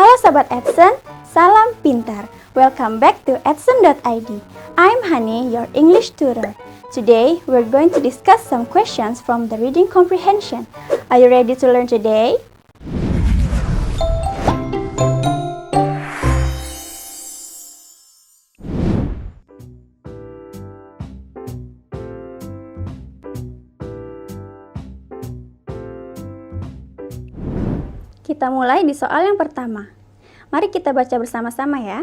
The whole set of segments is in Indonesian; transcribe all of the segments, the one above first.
Halo Sobat Edson, salam pintar. Welcome back to edson.id. I'm Hani, your English tutor. Today, we're going to discuss some questions from the reading comprehension. Are you ready to learn today? Kita mulai di soal yang pertama. Mari kita baca bersama-sama ya.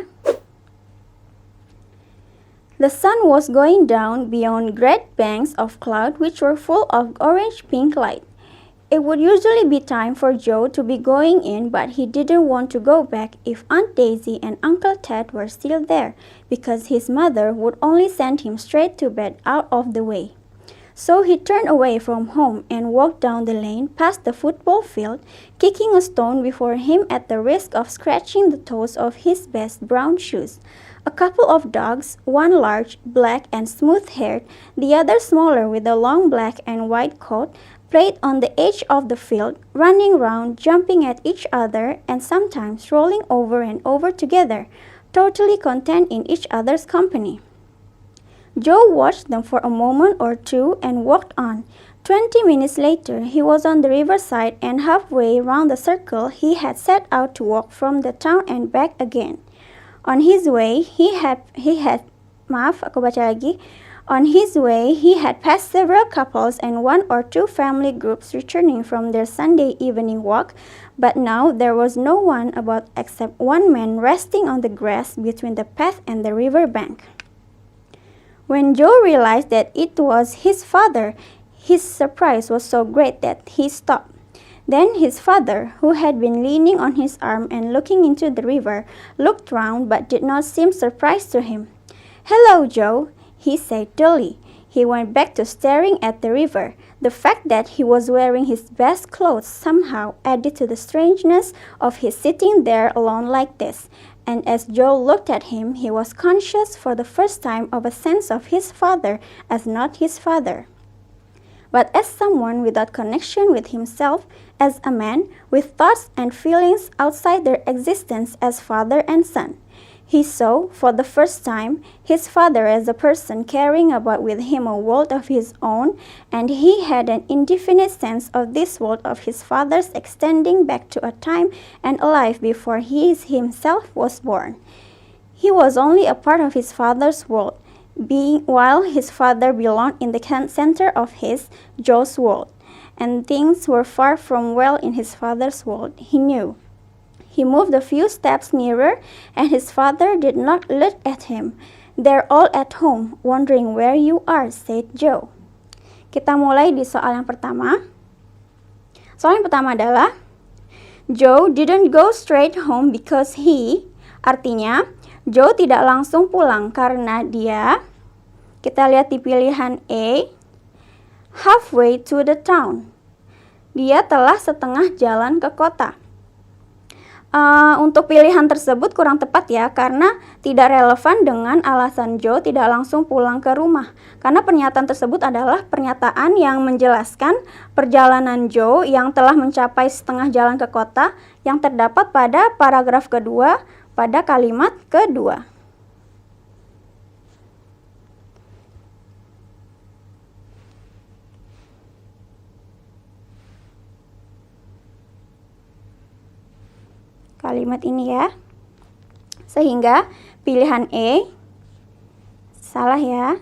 The sun was going down beyond great banks of cloud which were full of orange-pink light. It would usually be time for Joe to be going in, but he didn't want to go back if Aunt Daisy and Uncle Ted were still there, because his mother would only send him straight to bed out of the way. So he turned away from home and walked down the lane past the football field, kicking a stone before him at the risk of scratching the toes of his best brown shoes. A couple of dogs, one large, black and smooth-haired, the other smaller with a long black and white coat, played on the edge of the field, running round, jumping at each other, and sometimes rolling over and over together, totally content in each other's company. Joe watched them for a moment or two and walked on. 20 minutes later, he was on the riverside and halfway round the circle he had set out to walk from the town and back again. On his way, he had passed several couples and one or two family groups returning from their Sunday evening walk, but now there was no one about except one man resting on the grass between the path and the river bank. When Joe realized that it was his father, his surprise was so great that he stopped. Then his father, who had been leaning on his arm and looking into the river, looked round but did not seem surprised to him. "Hello, Joe," he said dully. He went back to staring at the river. The fact that he was wearing his best clothes somehow added to the strangeness of his sitting there alone like this. And as Joe looked at him, he was conscious for the first time of a sense of his father as not his father, but as someone without connection with himself, as a man with thoughts and feelings outside their existence as father and son. He saw, for the first time, his father as a person carrying about with him a world of his own, and he had an indefinite sense of this world of his father's extending back to a time and a life before he himself was born. He was only a part of his father's world, while his father belonged in the center of Joe's world, and things were far from well in his father's world, he knew. He moved a few steps nearer, and his father did not look at him. "They're all at home, wondering where you are," said Joe. Kita mulai di soal yang pertama. Soal yang pertama adalah Joe didn't go straight home because artinya Joe tidak langsung pulang karena dia, kita lihat di pilihan A, halfway to the town. Dia telah setengah jalan ke kota. Untuk pilihan tersebut kurang tepat ya, karena tidak relevan dengan alasan Joe tidak langsung pulang ke rumah. Karena pernyataan tersebut adalah pernyataan yang menjelaskan perjalanan Joe yang telah mencapai setengah jalan ke kota yang terdapat pada paragraf kedua pada kalimat kedua. Kalimat ini ya. Sehingga pilihan E salah ya.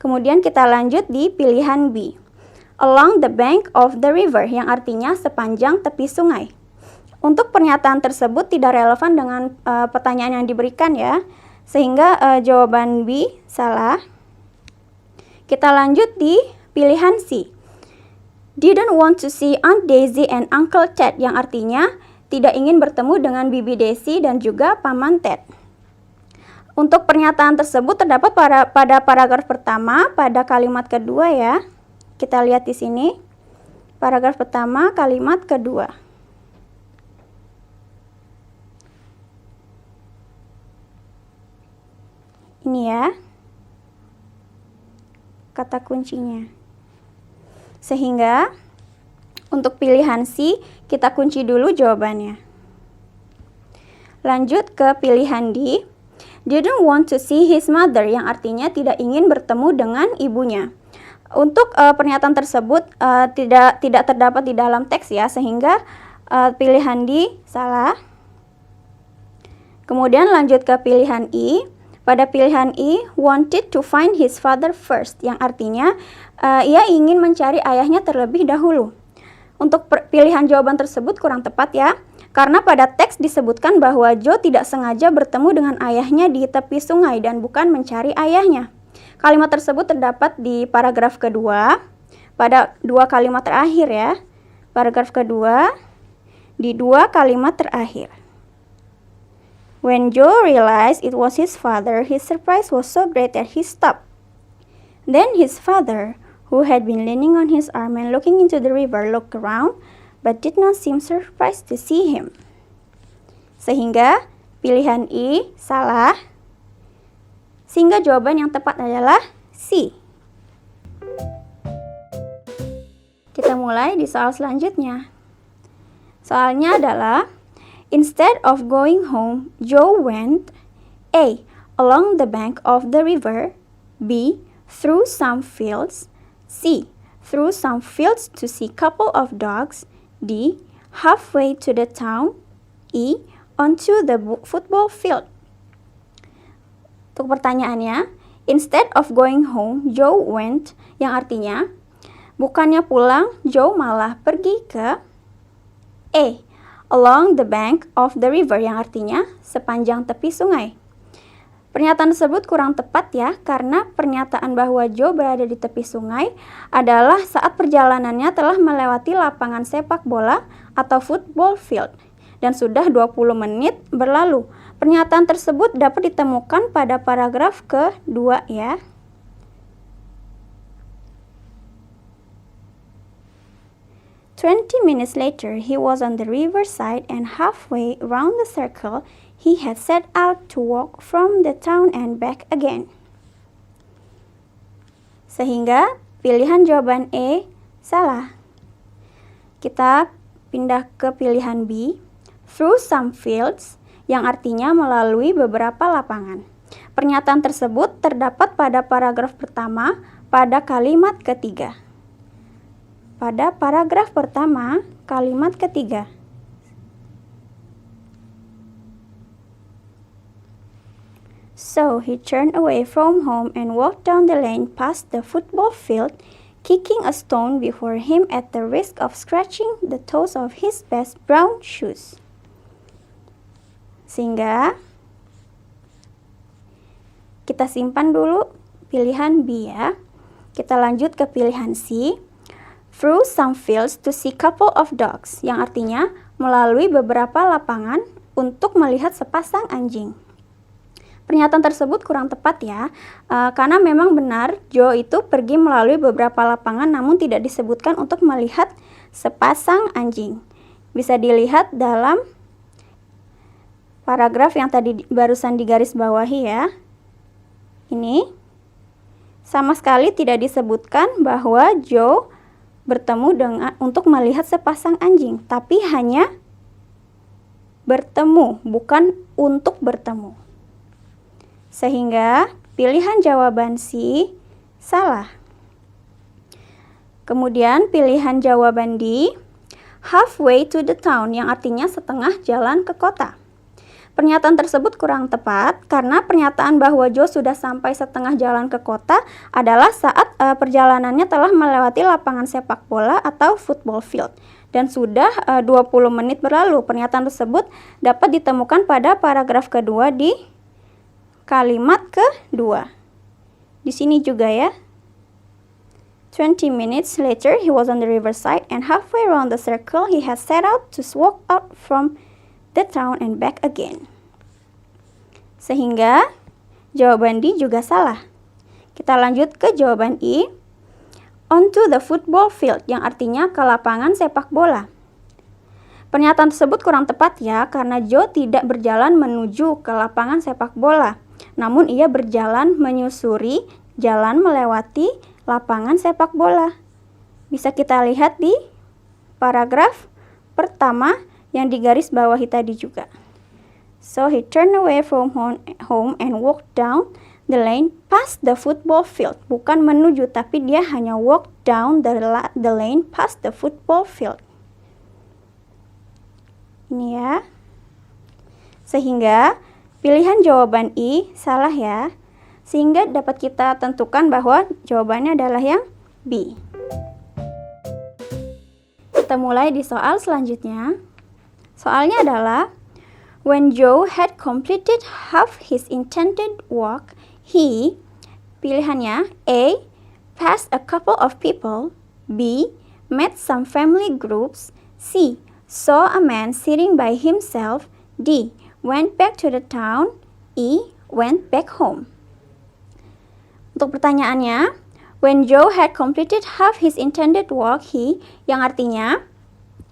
Kemudian kita lanjut di pilihan B. Along the bank of the river, yang artinya sepanjang tepi sungai. Untuk pernyataan tersebut tidak relevan dengan pertanyaan yang diberikan ya. Sehingga jawaban B salah. Kita lanjut di pilihan C. Didn't want to see Aunt Daisy and Uncle Ted, yang artinya tidak ingin bertemu dengan Bibi Daisy dan juga Paman Ted. Untuk pernyataan tersebut terdapat pada paragraf pertama pada kalimat kedua ya. Kita lihat di sini. Paragraf pertama kalimat kedua. Ini ya. Kata kuncinya. Sehingga untuk pilihan C, kita kunci dulu jawabannya. Lanjut ke pilihan D. Didn't want to see his mother, yang artinya tidak ingin bertemu dengan ibunya. Untuk pernyataan tersebut tidak terdapat di dalam teks ya, sehingga pilihan D salah. Kemudian lanjut ke pilihan E. Pada pilihan E, wanted to find his father first, yang artinya ia ingin mencari ayahnya terlebih dahulu. Untuk pilihan jawaban tersebut kurang tepat ya, karena pada teks disebutkan bahwa Joe tidak sengaja bertemu dengan ayahnya di tepi sungai dan bukan mencari ayahnya. Kalimat tersebut terdapat di paragraf kedua, pada dua kalimat terakhir ya. Paragraf kedua, di dua kalimat terakhir. When Joe realized it was his father, his surprise was so great that he stopped. Then his father, who had been leaning on his arm and looking into the river, looked around, but did not seem surprised to see him. Sehingga pilihan E salah. Sehingga jawaban yang tepat adalah C. Kita mulai di soal selanjutnya. Soalnya adalah, instead of going home, Joe went A. along the bank of the river, B. through some fields, C. through some fields to see couple of dogs, D. halfway to the town, E. onto the football field. Untuk pertanyaannya, instead of going home, Joe went, yang artinya bukannya pulang, Joe malah pergi ke A. along the bank of the river, yang artinya sepanjang tepi sungai. Pernyataan tersebut kurang tepat ya, karena pernyataan bahwa Joe berada di tepi sungai adalah saat perjalanannya telah melewati lapangan sepak bola atau football field dan sudah 20 menit berlalu. Pernyataan tersebut dapat ditemukan pada paragraf kedua ya. "20 minutes later, he was on the riverside and halfway around the circle, he had set out to walk from the town and back again." Sehingga pilihan jawaban E salah. Kita pindah ke pilihan B, through some fields, yang artinya melalui beberapa lapangan. Pernyataan tersebut terdapat pada paragraf pertama pada kalimat ketiga. Pada paragraf pertama, kalimat ketiga. So he turned away from home and walked down the lane past the football field, kicking a stone before him at the risk of scratching the toes of his best brown shoes. Sehingga kita simpan dulu pilihan B ya. Kita lanjut ke pilihan C. Through some fields to see couple of dogs, yang artinya melalui beberapa lapangan untuk melihat sepasang anjing. Pernyataan tersebut kurang tepat ya, karena memang benar Joe itu pergi melalui beberapa lapangan namun tidak disebutkan untuk melihat sepasang anjing. Bisa dilihat dalam paragraf yang tadi barusan digaris bawahi ya. Ini sama sekali tidak disebutkan bahwa Joe bertemu untuk melihat sepasang anjing, tapi hanya bertemu, bukan untuk bertemu. Sehingga pilihan jawaban C salah. Kemudian pilihan jawaban D, halfway to the town, yang artinya setengah jalan ke kota. Pernyataan tersebut kurang tepat karena pernyataan bahwa Joe sudah sampai setengah jalan ke kota adalah saat perjalanannya telah melewati lapangan sepak bola atau football field dan sudah 20 menit berlalu. Pernyataan tersebut dapat ditemukan pada paragraf kedua di kalimat kedua. Di sini juga ya. 20 minutes later, he was on the riverside and halfway around the circle, he had set out to walk out from the town and back again. Sehingga jawaban D juga salah. Kita lanjut ke jawaban E. Onto the football field, yang artinya ke lapangan sepak bola. Pernyataan tersebut kurang tepat ya, karena Joe tidak berjalan menuju ke lapangan sepak bola. Namun ia berjalan menyusuri jalan melewati lapangan sepak bola. Bisa kita lihat di paragraf pertama yang digaris bawahi tadi juga. So he turned away from home and walked down the lane past the football field. Bukan menuju, tapi dia hanya walk down the lane past the football field. Ini ya. Sehingga pilihan jawaban I salah ya. Sehingga dapat kita tentukan bahwa jawabannya adalah yang B. Kita mulai di soal selanjutnya. Soalnya adalah when Joe had completed half his intended walk, he, pilihannya A, passed a couple of people, B, met some family groups, C, saw a man sitting by himself, D, went back to the town, E, went back home. Untuk pertanyaannya, when Joe had completed half his intended walk, he, yang artinya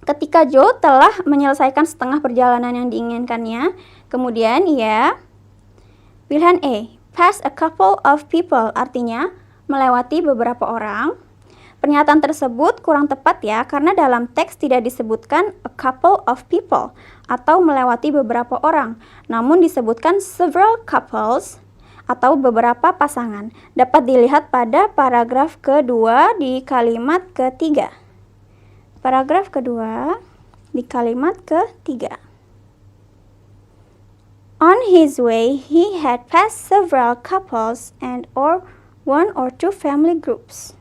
ketika Joe telah menyelesaikan setengah perjalanan yang diinginkannya, kemudian ia, pilihan A, pass a couple of people, artinya melewati beberapa orang. Pernyataan tersebut kurang tepat ya, karena dalam teks tidak disebutkan a couple of people atau melewati beberapa orang, namun disebutkan several couples atau beberapa pasangan. Dapat dilihat pada paragraf kedua di kalimat ketiga. Paragraf kedua di kalimat ketiga. On his way, he had passed several couples and or one or two family groups.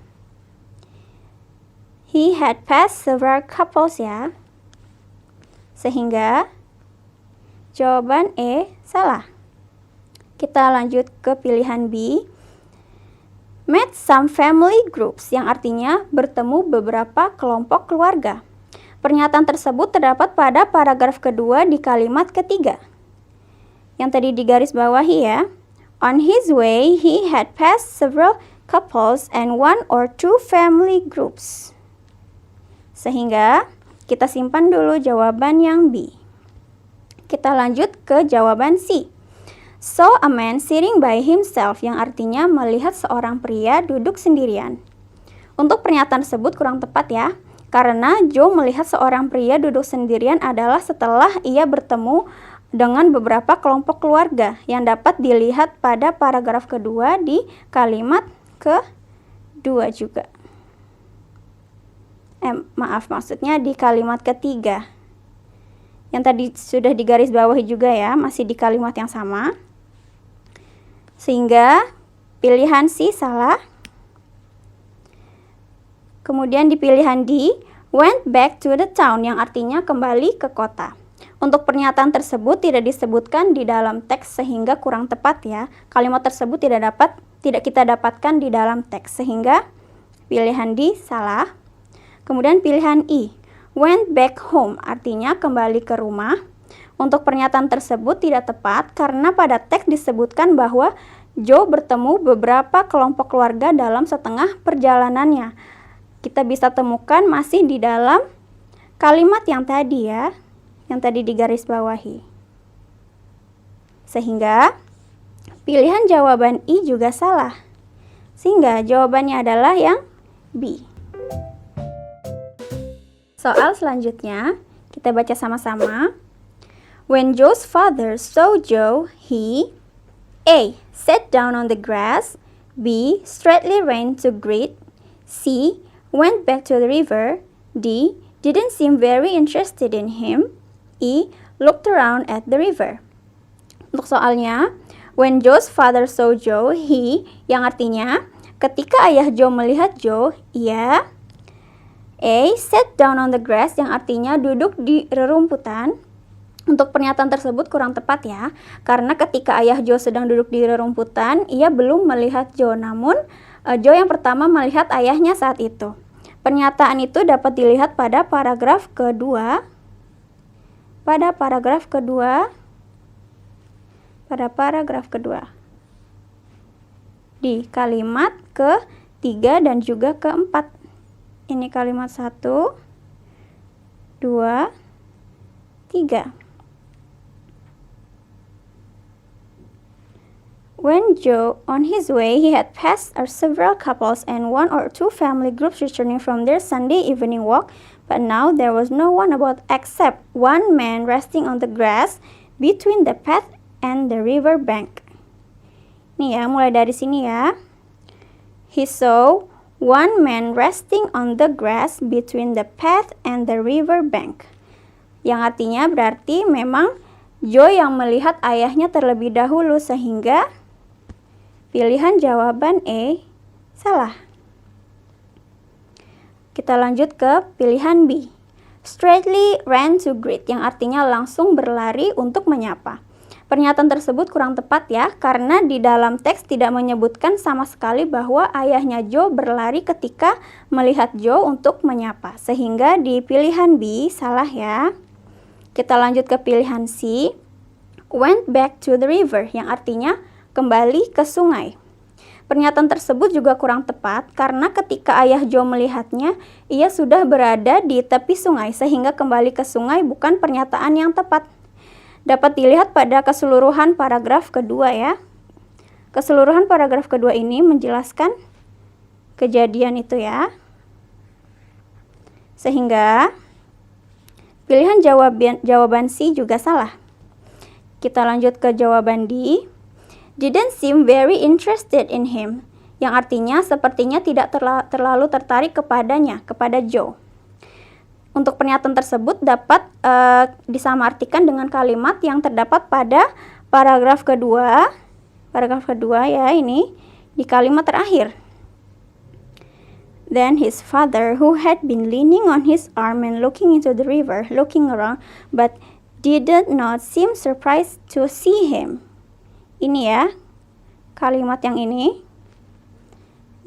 He had passed several couples ya. Sehingga jawaban E salah. Kita lanjut ke pilihan B. Met some family groups, yang artinya bertemu beberapa kelompok keluarga. Pernyataan tersebut terdapat pada paragraf kedua di kalimat ketiga. Yang tadi digaris bawahi ya. On his way, he had passed several couples and one or two family groups. Sehingga kita simpan dulu jawaban yang B. Kita lanjut ke jawaban C. Saw a man sitting by himself, yang artinya melihat seorang pria duduk sendirian. Untuk pernyataan tersebut kurang tepat ya, karena Joe melihat seorang pria duduk sendirian adalah setelah ia bertemu dengan beberapa kelompok keluarga yang dapat dilihat pada paragraf kedua di kalimat kedua juga. Maksudnya di kalimat ketiga. Yang tadi sudah digaris bawahi juga ya, masih di kalimat yang sama. Sehingga pilihan C salah. Kemudian di pilihan D, went back to the town, yang artinya kembali ke kota. Untuk pernyataan tersebut tidak disebutkan di dalam teks sehingga kurang tepat ya. Kalimat tersebut tidak kita dapatkan di dalam teks sehingga pilihan D salah. Kemudian pilihan E, went back home, artinya kembali ke rumah. Untuk pernyataan tersebut tidak tepat karena pada teks disebutkan bahwa Joe bertemu beberapa kelompok keluarga dalam setengah perjalanannya. Kita bisa temukan masih di dalam kalimat yang tadi ya, yang tadi digaris bawahi. Sehingga pilihan jawaban I juga salah. Sehingga jawabannya adalah yang B. Soal selanjutnya, kita baca sama-sama. When Joe's father saw Joe, he A. Sat down on the grass, B. Straightly ran to greet, C. Went back to the river, D. Didn't seem very interested in him, E. Looked around at the river. Untuk soalnya, when Joe's father saw Joe, he, yang artinya ketika ayah Joe melihat Joe, ia A. Sat down on the grass, yang artinya duduk di rerumputan. Untuk pernyataan tersebut kurang tepat ya, karena ketika ayah Joe sedang duduk di rerumputan, ia belum melihat Joe, namun Joe yang pertama melihat ayahnya saat itu. Pernyataan itu dapat dilihat pada paragraf kedua. Pada paragraf kedua. Di kalimat ketiga dan juga keempat. Ini kalimat 1, 2, 3. When Joe, on his way, he had passed several couples and one or two family groups returning from their Sunday evening walk, but now there was no one about except one man resting on the grass between the path and the river bank. Nih ya, mulai dari sini ya. He saw one man resting on the grass between the path and the river bank. Yang artinya berarti memang Joe yang melihat ayahnya terlebih dahulu, sehingga pilihan jawaban A salah. Kita lanjut ke pilihan B. Straightly ran to greet, yang artinya langsung berlari untuk menyapa. Pernyataan tersebut kurang tepat ya, karena di dalam teks tidak menyebutkan sama sekali bahwa ayahnya Joe berlari ketika melihat Joe untuk menyapa. Sehingga di pilihan B salah ya. Kita lanjut ke pilihan C. Went back to the river, yang artinya kembali ke sungai. Pernyataan tersebut juga kurang tepat karena ketika ayah Joe melihatnya, ia sudah berada di tepi sungai, sehingga kembali ke sungai bukan pernyataan yang tepat. Dapat dilihat pada keseluruhan paragraf kedua ya. Keseluruhan paragraf kedua ini menjelaskan kejadian itu ya. Sehingga pilihan jawaban C juga salah. Kita lanjut ke jawaban D. Didn't seem very interested in him, yang artinya sepertinya tidak terlalu tertarik kepadanya, kepada Joe. Untuk pernyataan tersebut dapat disamaratikan dengan kalimat yang terdapat pada paragraf kedua ya, ini di kalimat terakhir. Then his father, who had been leaning on his arm and looking into the river, looking around, but did not seem surprised to see him. Ini ya, kalimat yang ini,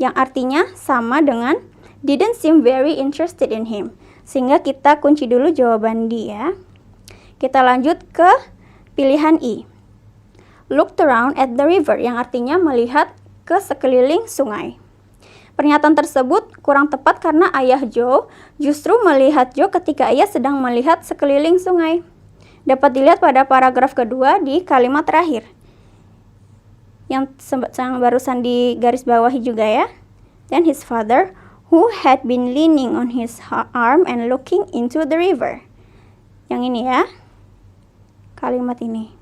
yang artinya sama dengan didn't seem very interested in him. Sehingga kita kunci dulu jawaban D ya. Kita lanjut ke pilihan E. Looked around at the river, yang artinya melihat ke sekeliling sungai. Pernyataan tersebut kurang tepat karena ayah Joe justru melihat Joe ketika ia sedang melihat sekeliling sungai. Dapat dilihat pada paragraf kedua di kalimat terakhir. Yang barusan digaris bawahi juga ya. Then his father, who had been leaning on his arm and looking into the river. Yang ini ya, kalimat ini.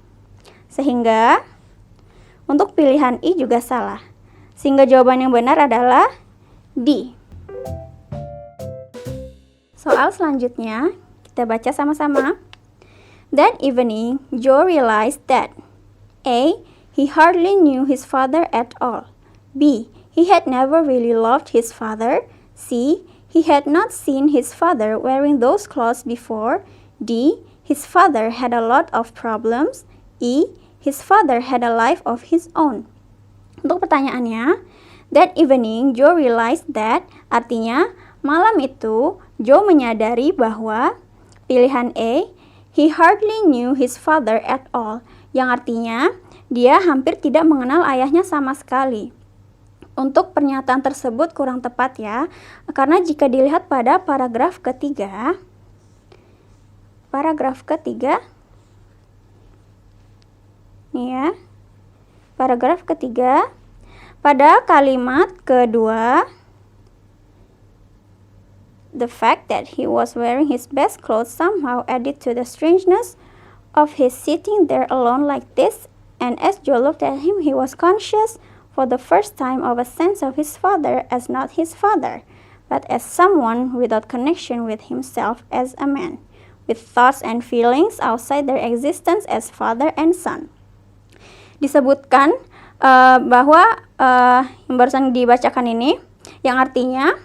Sehingga untuk pilihan I juga salah. Sehingga jawaban yang benar adalah D. Soal selanjutnya kita baca sama-sama. That evening, Joe realized that A. He hardly knew his father at all. B. He had never really loved his father. C. He had not seen his father wearing those clothes before. D. His father had a lot of problems. E. His father had a life of his own. Untuk pertanyaannya, that evening Joe realized that, artinya malam itu Joe menyadari bahwa pilihan A. He hardly knew his father at all, yang artinya dia hampir tidak mengenal ayahnya sama sekali. Untuk pernyataan tersebut kurang tepat ya, karena jika dilihat pada paragraf ketiga, nih ya, paragraf ketiga, pada kalimat kedua, the fact that he was wearing his best clothes somehow added to the strangeness of his sitting there alone like this. And as Joe looked at him, he was conscious for the first time of a sense of his father as not his father, but as someone without connection with himself as a man, with thoughts and feelings outside their existence as father and son. Disebutkan bahwa yang barusan dibacakan ini, yang artinya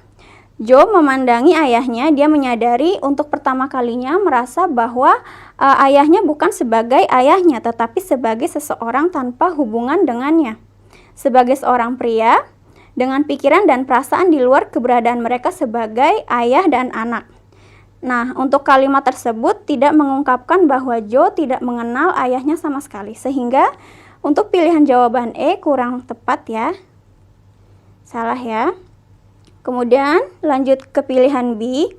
Joe memandangi ayahnya, dia menyadari untuk pertama kalinya merasa bahwa ayahnya bukan sebagai ayahnya, tetapi sebagai seseorang tanpa hubungan dengannya. Sebagai seorang pria, dengan pikiran dan perasaan di luar keberadaan mereka sebagai ayah dan anak. Nah, untuk kalimat tersebut tidak mengungkapkan bahwa Joe tidak mengenal ayahnya sama sekali. Sehingga untuk pilihan jawaban E kurang tepat ya. Salah ya. Kemudian lanjut ke pilihan B.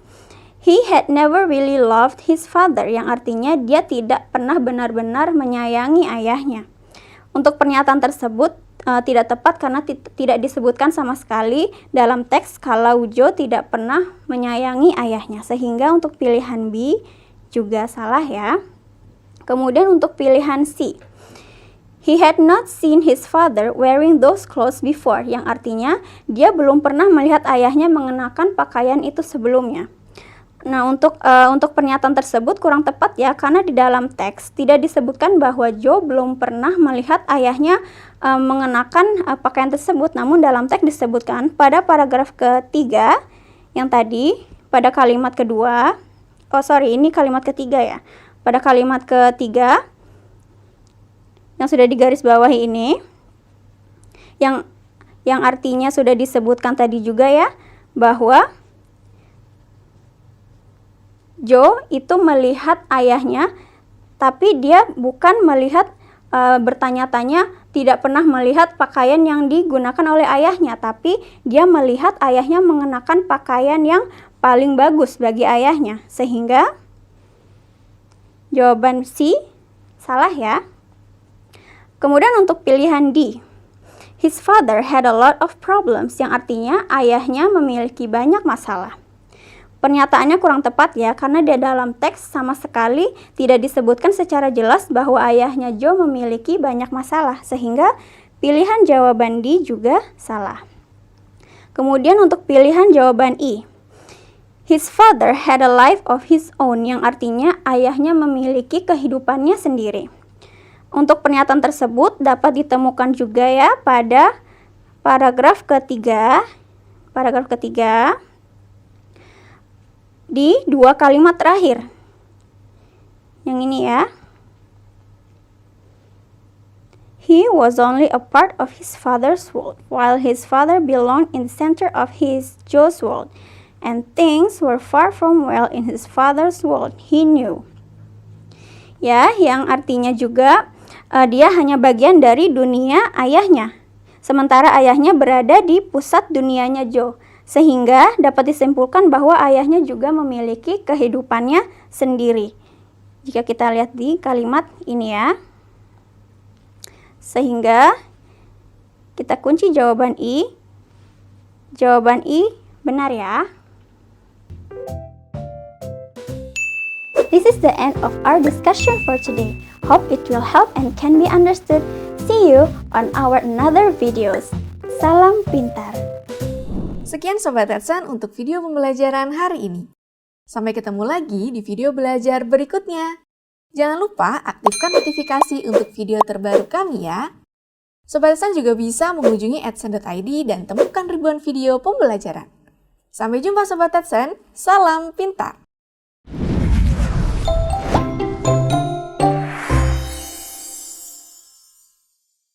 He had never really loved his father, yang artinya dia tidak pernah benar-benar menyayangi ayahnya. Untuk pernyataan tersebut tidak tepat karena tidak disebutkan sama sekali dalam teks kalau Joe tidak pernah menyayangi ayahnya. Sehingga untuk pilihan B juga salah ya. Kemudian untuk pilihan C, he had not seen his father wearing those clothes before, yang artinya dia belum pernah melihat ayahnya mengenakan pakaian itu sebelumnya. Nah, untuk pernyataan tersebut kurang tepat ya, karena di dalam teks tidak disebutkan bahwa Joe belum pernah melihat ayahnya mengenakan pakaian tersebut. Namun dalam teks disebutkan pada paragraf ketiga yang tadi, pada kalimat kedua, ini kalimat ketiga ya. Pada kalimat ketiga yang sudah digaris bawahi ini, yang artinya sudah disebutkan tadi juga ya, bahwa Joe itu melihat ayahnya, tapi dia bukan melihat bertanya-tanya, tidak pernah melihat pakaian yang digunakan oleh ayahnya, tapi dia melihat ayahnya mengenakan pakaian yang paling bagus bagi ayahnya. Sehingga jawaban C salah ya. Kemudian untuk pilihan D, his father had a lot of problems, yang artinya ayahnya memiliki banyak masalah. Pernyataannya kurang tepat ya, karena di dalam teks sama sekali tidak disebutkan secara jelas bahwa ayahnya Joe memiliki banyak masalah, sehingga pilihan jawaban D juga salah. Kemudian untuk pilihan jawaban E, his father had a life of his own, yang artinya ayahnya memiliki kehidupannya sendiri. Untuk pernyataan tersebut dapat ditemukan juga ya pada paragraf ketiga di dua kalimat terakhir. Yang ini ya. He was only a part of his father's world, while his father belonged in the center of Joe's world, and things were far from well in his father's world, he knew. Ya, yang artinya juga dia hanya bagian dari dunia ayahnya, sementara ayahnya berada di pusat dunianya Joe. Sehingga dapat disimpulkan bahwa ayahnya juga memiliki kehidupannya sendiri. Jika kita lihat di kalimat ini ya. Sehingga kita kunci jawaban I. Jawaban I benar ya. This is the end of our discussion for today. Hope it will help and can be understood. See you on our another videos. Salam pintar. Sekian Sobat Edson untuk video pembelajaran hari ini. Sampai ketemu lagi di video belajar berikutnya. Jangan lupa aktifkan notifikasi untuk video terbaru kami ya. Sobat Edson juga bisa mengunjungi edson.id dan temukan ribuan video pembelajaran. Sampai jumpa Sobat Edson, salam pintar!